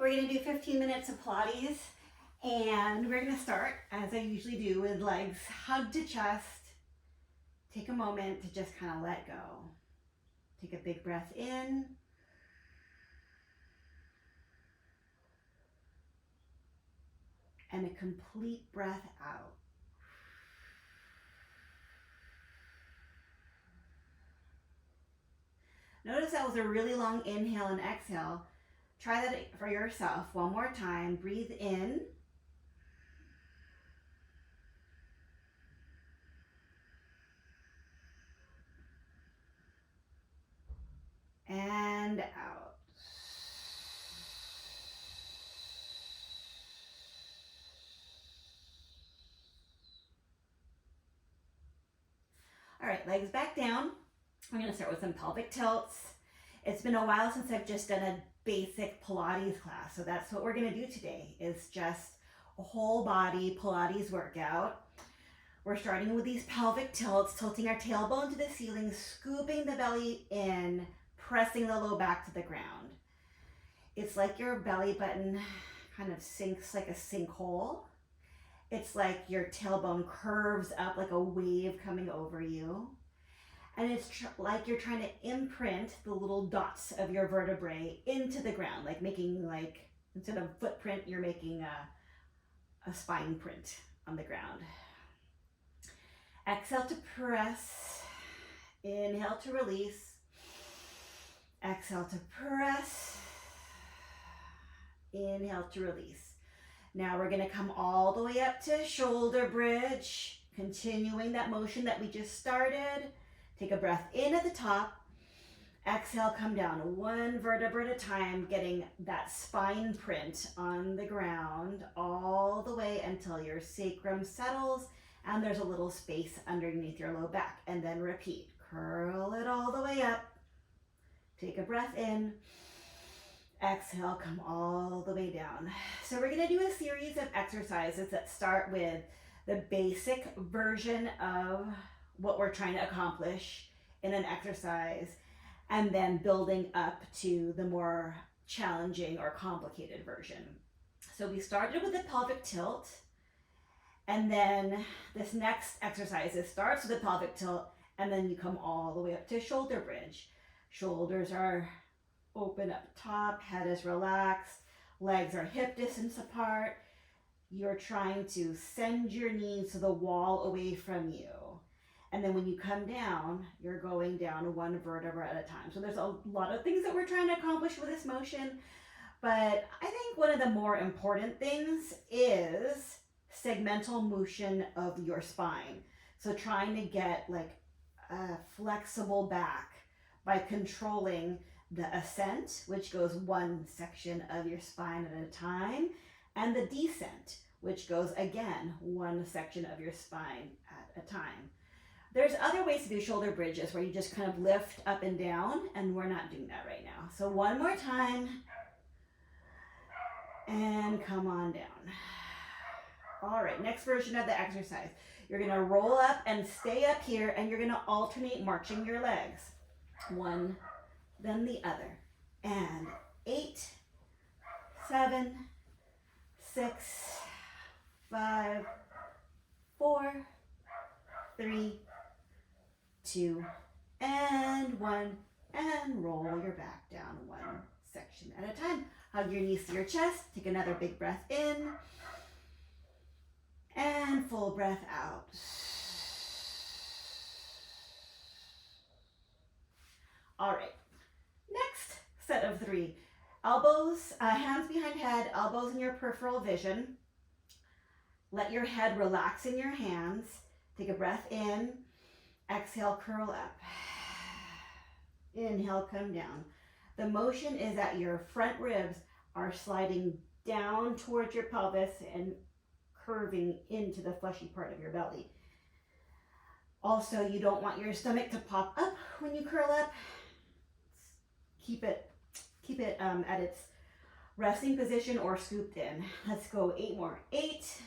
we're gonna do 15 minutes of Pilates, and we're gonna start, as I usually do, with legs hugged to chest. Take a moment to just kind of let go. Take a big breath in. And a complete breath out. Notice that was a really long inhale and exhale. Try that for yourself one more time. Breathe in. And out. All right, legs back down. We're gonna start with some pelvic tilts. It's been a while since I've just done a basic Pilates class, so that's what we're gonna do today, is just a whole body Pilates workout. We're starting with these pelvic tilts, tilting our tailbone to the ceiling, scooping the belly in, pressing the low back to the ground. It's like your belly button kind of sinks like a sinkhole. It's like your tailbone curves up like a wave coming over you. And it's like you're trying to imprint the little dots of your vertebrae into the ground, like making, like, instead of footprint, you're making a spine print on the ground. Exhale to press. Inhale to release. Exhale to press. Inhale to release. Now we're gonna come all the way up to shoulder bridge, continuing that motion that we just started. Take a breath in at the top. Exhale, come down one vertebra at a time, getting that spine print on the ground all the way until your sacrum settles and there's a little space underneath your low back. And then repeat. Curl it all the way up. Take a breath in. Exhale, come all the way down. So we're gonna do a series of exercises that start with the basic version of what we're trying to accomplish in an exercise, and then building up to the more challenging or complicated version. So we started with the pelvic tilt, and then this next exercise starts with the pelvic tilt, and then you come all the way up to shoulder bridge. Shoulders are open up top, head is relaxed, legs are hip distance apart. You're trying to send your knees to the wall away from you. And then when you come down, you're going down one vertebra at a time. So there's a lot of things that we're trying to accomplish with this motion, but I think one of the more important things is segmental motion of your spine. So trying to get like a flexible back by controlling the ascent, which goes one section of your spine at a time, and the descent, which goes again one section of your spine at a time. There's other ways to do shoulder bridges where you just kind of lift up and down, and we're not doing that right now. So one more time, and come on down. All right, next version of the exercise. You're gonna roll up and stay up here, and you're gonna alternate marching your legs. One, then the other. And 8, 7, 6, 5, 4, 3, 2, and 1, and roll your back down one section at a time. Hug your knees to your chest. Take another big breath in, and full breath out. All right, next set of 3. Elbows, hands behind head, elbows in your peripheral vision. Let your head relax in your hands. Take a breath in. Exhale, curl up. Inhale, come down. The motion is that your front ribs are sliding down towards your pelvis and curving into the fleshy part of your belly. Also, you don't want your stomach to pop up when you curl up. Keep it at its resting position or scooped in. Let's go 8 more. 8,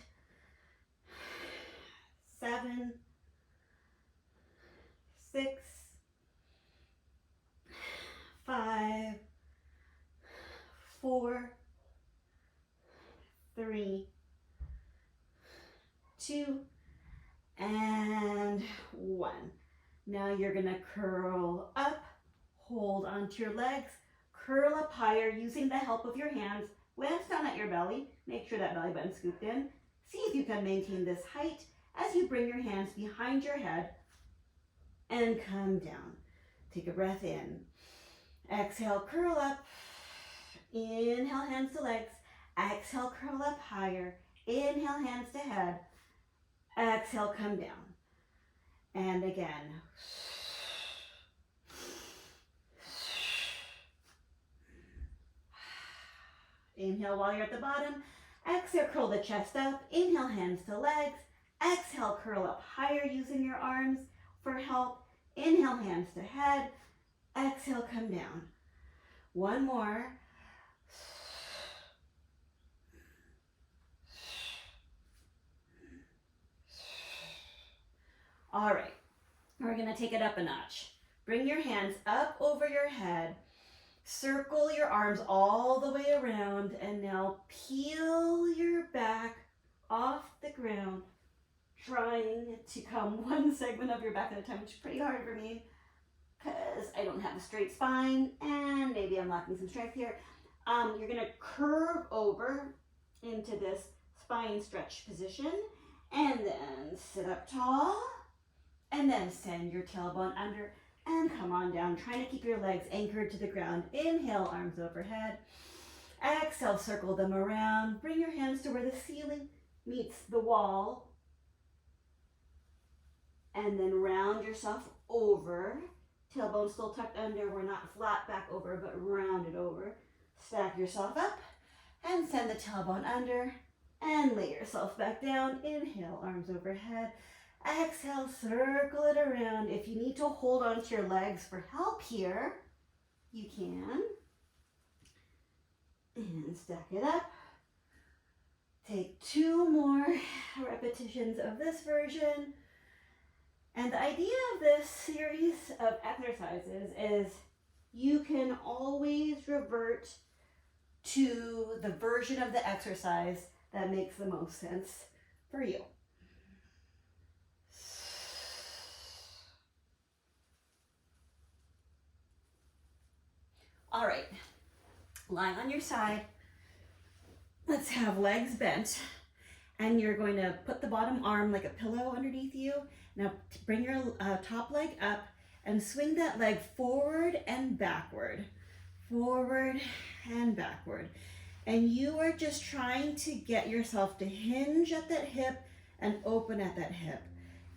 7, 6, 5, 4, 3, 2, and 1. Now you're gonna curl up, hold onto your legs, curl up higher using the help of your hands. Glance down at your belly. Make sure that belly button's scooped in. See if you can maintain this height as you bring your hands behind your head and come down. Take a breath in. Exhale, curl up. Inhale, hands to legs. Exhale, curl up higher. Inhale, hands to head. Exhale, come down. And again. Inhale while you're at the bottom. Exhale, curl the chest up. Inhale, hands to legs. Exhale, curl up higher using your arms for help. Inhale, hands to head. Exhale, come down. One more. All right, we're gonna take it up a notch. Bring your hands up over your head. Circle your arms all the way around, and now peel your back off the ground, trying to come one segment of your back at a time, which is pretty hard for me because I don't have a straight spine and maybe I'm lacking some strength here. You're gonna curve over into this spine stretch position and then sit up tall and then send your tailbone under and come on down, trying to keep your legs anchored to the ground. Inhale, arms overhead. Exhale, circle them around. Bring your hands to where the ceiling meets the wall. And then round yourself over. Tailbone still tucked under. We're not flat back over, but rounded over. Stack yourself up and send the tailbone under and lay yourself back down. Inhale, arms overhead. Exhale, circle it around. If you need to hold onto your legs for help here, you can. And stack it up. Take 2 more repetitions of this version. And the idea of this series of exercises is you can always revert to the version of the exercise that makes the most sense for you. All right, lying on your side, let's have legs bent, and you're going to put the bottom arm like a pillow underneath you. Now bring your top leg up and swing that leg forward and backward, forward and backward. And you are just trying to get yourself to hinge at that hip and open at that hip.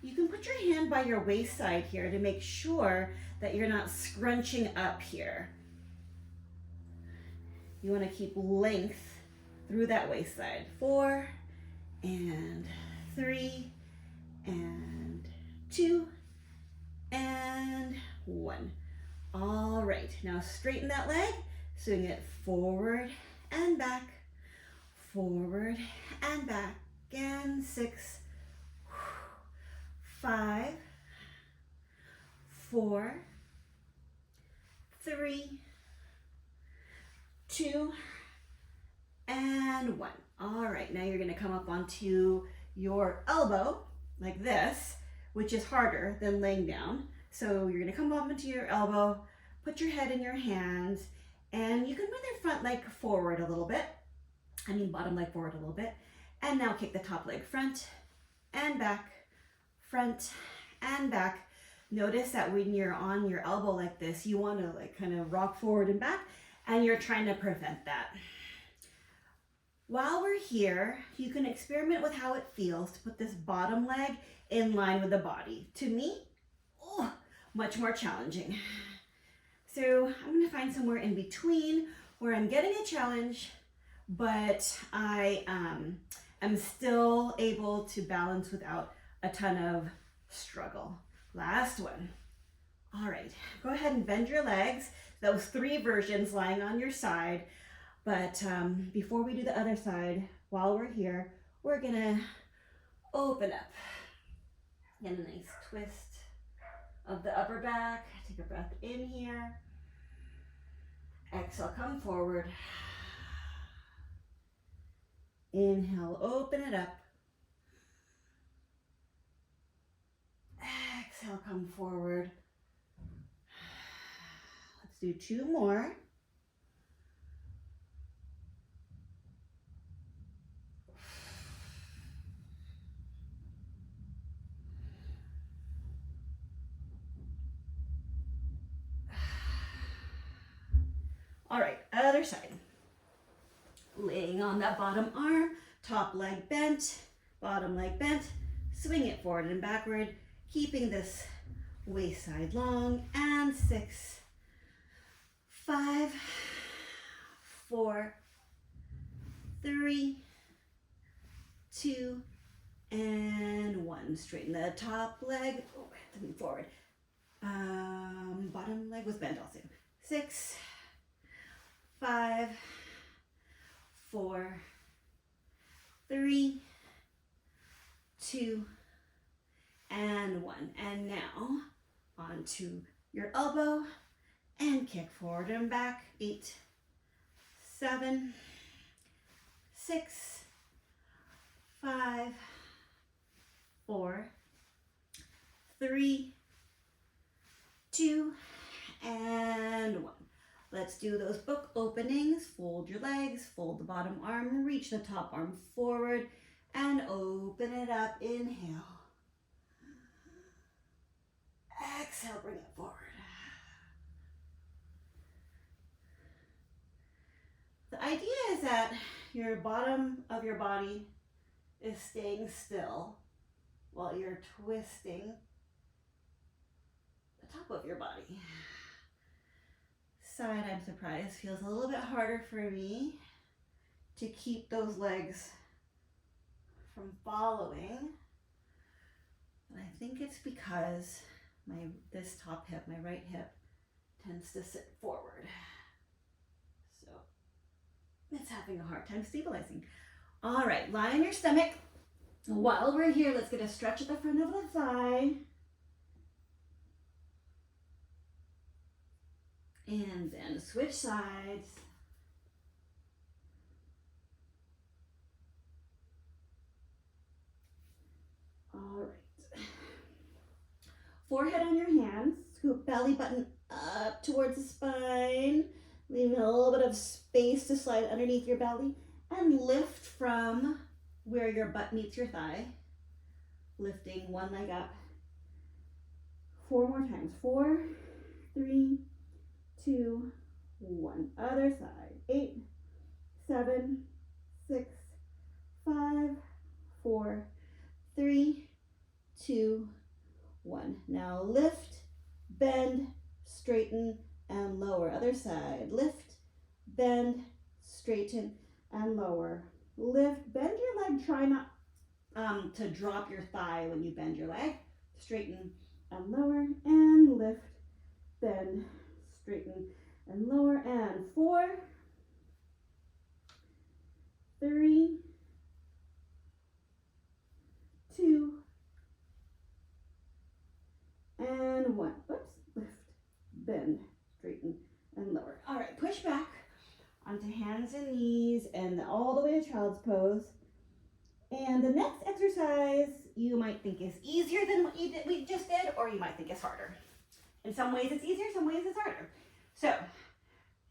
You can put your hand by your waist side here to make sure that you're not scrunching up here. You want to keep length through that waist side. 4 and 3 and 2 and 1. All right, now straighten that leg, swing it forward and back, forward and back, and 6, 5, 4, 3, 2, and 1. All right, now you're gonna come up onto your elbow like this, which is harder than laying down. So you're gonna come up into your elbow, put your head in your hands, and you can bring your front leg forward a little bit. Bottom leg forward a little bit. And now kick the top leg front and back, front and back. Notice that when you're on your elbow like this, you wanna kind of rock forward and back, and you're trying to prevent that. While we're here, you can experiment with how it feels to put this bottom leg in line with the body. To me, much more challenging. So I'm gonna find somewhere in between where I'm getting a challenge, but I am still able to balance without a ton of struggle. Last one. All right, go ahead and bend your legs. Those 3 versions lying on your side. But before we do the other side, while we're here, we're gonna open up. Get a nice twist of the upper back. Take a breath in here. Exhale, come forward. Inhale, open it up. Exhale, come forward. Let's do 2 more. All right, other side. Laying on that bottom arm, top leg bent, bottom leg bent. Swing it forward and backward, keeping this waist side long. And 6, 5, 4, 3, 2, and 1. Straighten the top leg. Oh, I have to move forward. Bottom leg was bent also. 6, 5, 4, 3, 2, and 1. And now onto your elbow and kick forward and back. 8, 7, 6, 5, 4, 3, 2, and 1. Let's do those book openings. Fold your legs, fold the bottom arm, reach the top arm forward, and open it up. Inhale. Exhale, bring it forward. The idea is that your bottom of your body is staying still while you're twisting the top of your body. Side, I'm surprised, feels a little bit harder for me to keep those legs from following. And I think it's because this top hip, my right hip, tends to sit forward. So it's having a hard time stabilizing. All right, lie on your stomach. While we're here, let's get a stretch at the front of the thigh. And then switch sides. All right. Forehead on your hands. Scoop belly button up towards the spine. Leaving a little bit of space to slide underneath your belly. And lift from where your butt meets your thigh. Lifting one leg up. 4 more times. 4, 3, 2, 1. Other side. 8, 7, 6, 5, 4, 3, 2, 1. Now lift, bend, straighten, and lower. Other side. Lift, bend, straighten, and lower. Lift, bend your leg. Try not to drop your thigh when you bend your leg. Straighten and lower, and lift, bend, straighten, and lower. And 4, 3, 2, and 1. Oops. Lift, bend, straighten, and lower. All right, push back onto hands and knees and all the way to child's pose. And the next exercise you might think is easier than what we just did, or you might think it's harder. In some ways it's easier, some ways it's harder. So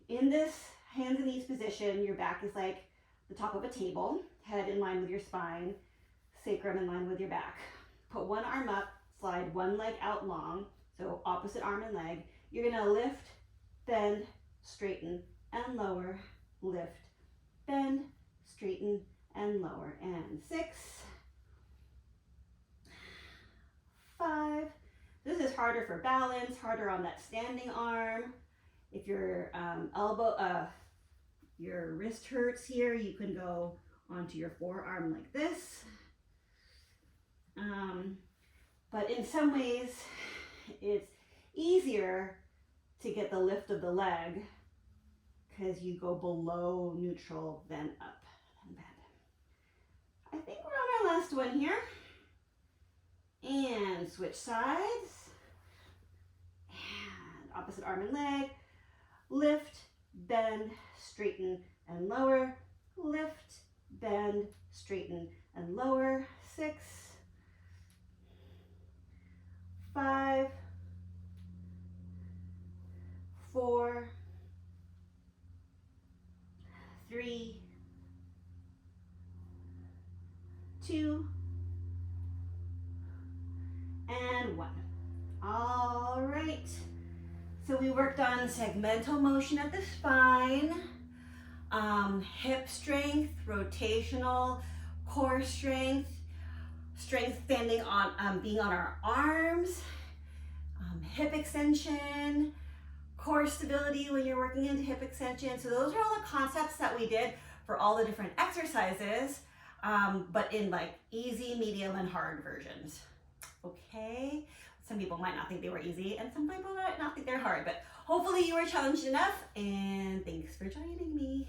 in this hands and knees position, your back is like the top of a table, head in line with your spine, sacrum in line with your back. Put one arm up, slide one leg out long, so opposite arm and leg. You're gonna lift, bend, straighten, and lower. Lift, bend, straighten, and lower. And 6, 5. This is harder for balance, harder on that standing arm. If your your wrist hurts here, you can go onto your forearm like this. But in some ways, it's easier to get the lift of the leg because you go below neutral, then up and bend. I think we're on our last one here. And switch sides. And opposite arm and leg. Lift, bend, straighten, and lower. Lift, bend, straighten, and lower. 6, 5, 4, 3, 2, and 1. All right. So we worked on segmental motion at the spine, hip strength, rotational, core strength, strength standing on, being on our arms, hip extension, core stability when you're working into hip extension. So those are all the concepts that we did for all the different exercises, but in like easy, medium, and hard versions. Okay, some people might not think they were easy, and some people might not think they're hard, but hopefully you were challenged enough, and thanks for joining me.